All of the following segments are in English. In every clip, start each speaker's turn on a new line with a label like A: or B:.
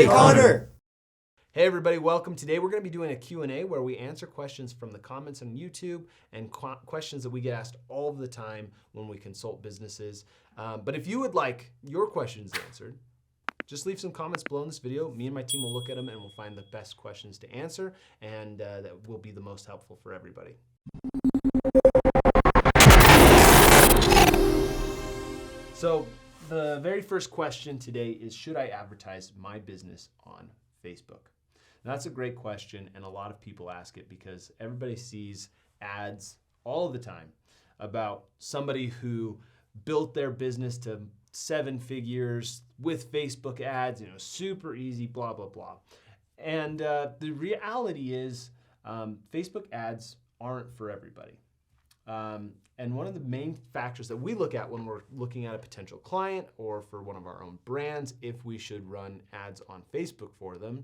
A: Hey, Connor!
B: Hey everybody, welcome. Today we're going to be doing a Q&A where we answer questions from the comments on YouTube and questions that we get asked all of the time when we consult businesses. But if you would like your questions answered, just leave some comments below in this video. Me and my team will look at them and we'll find the best questions to answer, and that will be the most helpful for everybody. So the very first question today is, should I advertise my business on Facebook? That's a great question, and a lot of people ask it because everybody sees ads all the time about somebody who built their business to 7 figures with Facebook ads, super easy, blah, blah, blah. And the reality is Facebook ads aren't for everybody. And one of the main factors that we look at when we're looking at a potential client or for one of our own brands, if we should run ads on Facebook for them,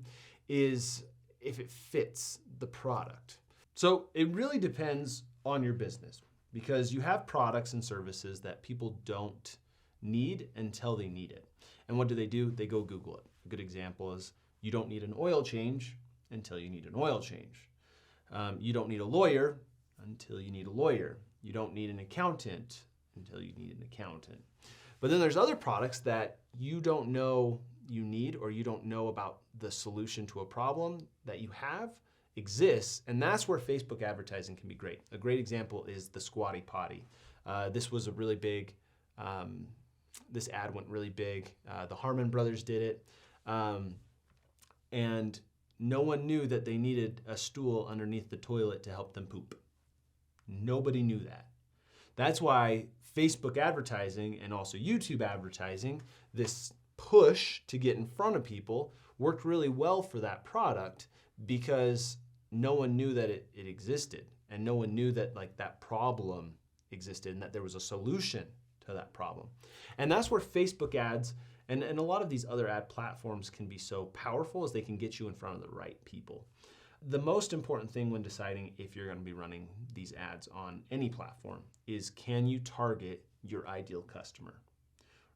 B: is if it fits the product. So it really depends on your business, because you have products and services that people don't need until they need it. And what do? They go Google it. A good example is, you don't need an oil change until you need an oil change. You don't need a lawyer until you need a lawyer. You don't need an accountant until you need an accountant. But then there's other products that you don't know you need, or you don't know about the solution to a problem that you have exists, and that's where Facebook advertising can be great. A great example is the Squatty Potty. This was a really big, this ad went really big. The Harmon brothers did it, and no one knew that they needed a stool underneath the toilet to help them poop. Nobody knew that. That's why Facebook advertising and also YouTube advertising, this push to get in front of people, worked really well for that product, because no one knew that it existed, and no one knew that that problem existed and that there was a solution to that problem. And that's where Facebook ads and a lot of these other ad platforms can be so powerful, as they can get you in front of the right people. The most important thing when deciding if you're going to be running these ads on any platform is, can you target your ideal customer,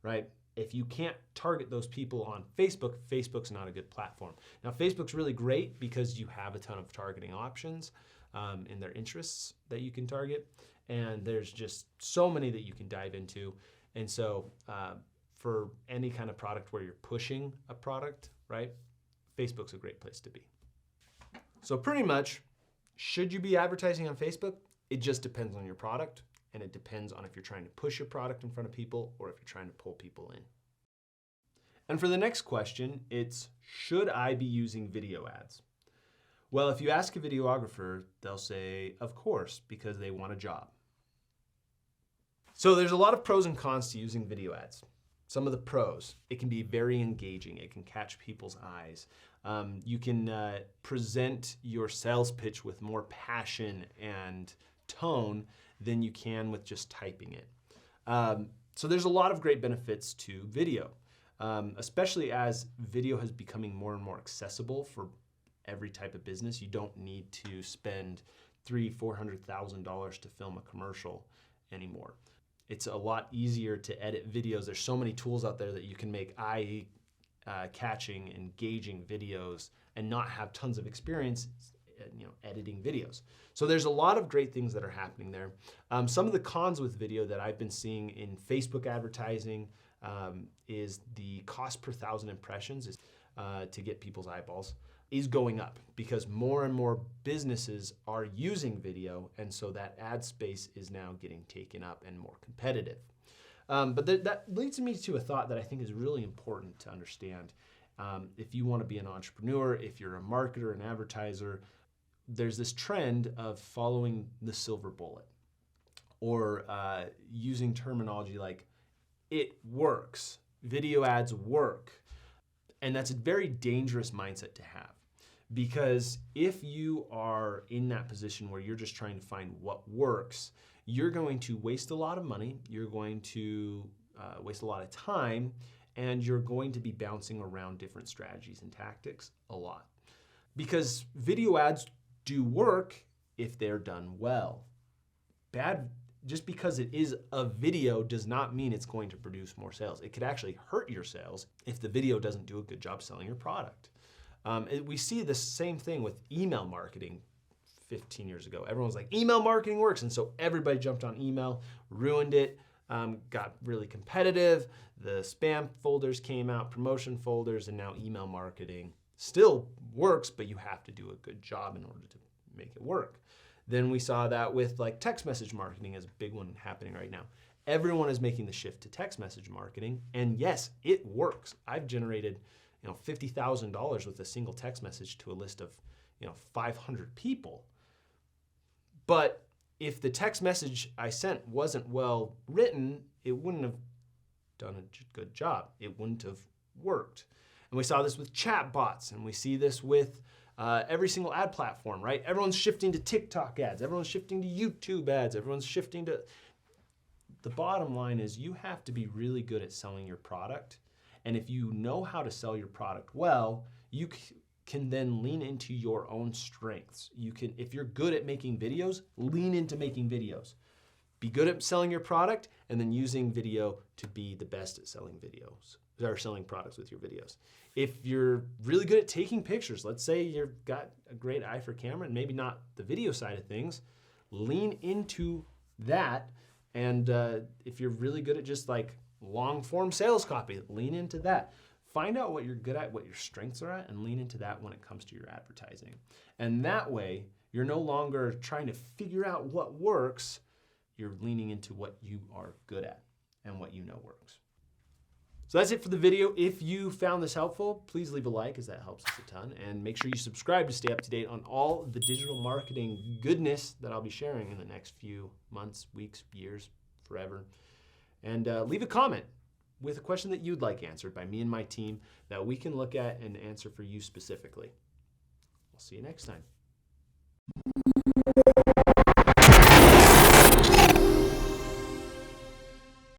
B: right? If you can't target those people on Facebook, Facebook's not a good platform. Now, Facebook's really great because you have a ton of targeting options in their interests that you can target, and there's just so many that you can dive into. And so for any kind of product where you're pushing a product, right, Facebook's a great place to be. So pretty much, should you be advertising on Facebook? It just depends on your product, and it depends on if you're trying to push your product in front of people or if you're trying to pull people in. And for the next question, it's, should I be using video ads? Well, if you ask a videographer, they'll say, of course, because they want a job. So there's a lot of pros and cons to using video ads. Some of the pros: it can be very engaging. It can catch people's eyes. You can present your sales pitch with more passion and tone than you can with just typing it. So there's a lot of great benefits to video, especially as video is becoming more and more accessible for every type of business. You don't need to spend $300,000-$400,000 to film a commercial anymore. It's a lot easier to edit videos. There's so many tools out there that you can make eye-catching, engaging videos and not have tons of experience editing videos. So there's a lot of great things that are happening there. Some of the cons with video that I've been seeing in Facebook advertising is the cost per 1,000 impressions to get people's eyeballs is going up, because more and more businesses are using video, and so that ad space is now getting taken up and more competitive. But that leads me to a thought that I think is really important to understand. If you want to be an entrepreneur, if you're a marketer, an advertiser, there's this trend of following the silver bullet, or using terminology like, it works, video ads work. And that's a very dangerous mindset to have, because if you are in that position where you're just trying to find what works, you're going to waste a lot of money, you're going to waste a lot of time, and you're going to be bouncing around different strategies and tactics a lot. Because video ads do work if they're done well. Bad just because it is a video does not mean it's going to produce more sales. It could actually hurt your sales if the video doesn't do a good job selling your product. We see the same thing with email marketing 15 years ago. Everyone's like, email marketing works. And so everybody jumped on email, ruined it, got really competitive. The spam folders came out, promotion folders, and now email marketing still works, but you have to do a good job in order to make it work. Then we saw that with like text message marketing as a big one happening right now. Everyone is making the shift to text message marketing, and yes, it works. I've generated, $50,000 with a single text message to a list of, 500 people. But if the text message I sent wasn't well written, it wouldn't have done a good job. It wouldn't have worked. And we saw this with chat bots, and we see this with every single ad platform, right? Everyone's shifting to TikTok ads. Everyone's shifting to YouTube ads. Everyone's shifting to... The bottom line is you have to be really good at selling your product. And if you know how to sell your product well, you can then lean into your own strengths. If you're good at making videos, lean into making videos. Be good at selling your product and then using video to be the best at selling videos or selling products with your videos. If you're really good at taking pictures, let's say you've got a great eye for camera and maybe not the video side of things, lean into that. And if you're really good at just like long form sales copy, lean into that. Find out what you're good at, what your strengths are at, and lean into that when it comes to your advertising. And that way, you're no longer trying to figure out what works. You're leaning into what you are good at and what you know works. So that's it for the video. If you found this helpful, please leave a like, as that helps us a ton. And make sure you subscribe to stay up to date on all the digital marketing goodness that I'll be sharing in the next few months, weeks, years, forever. And leave a comment with a question that you'd like answered by me and my team that we can look at and answer for you specifically. I'll see you next time.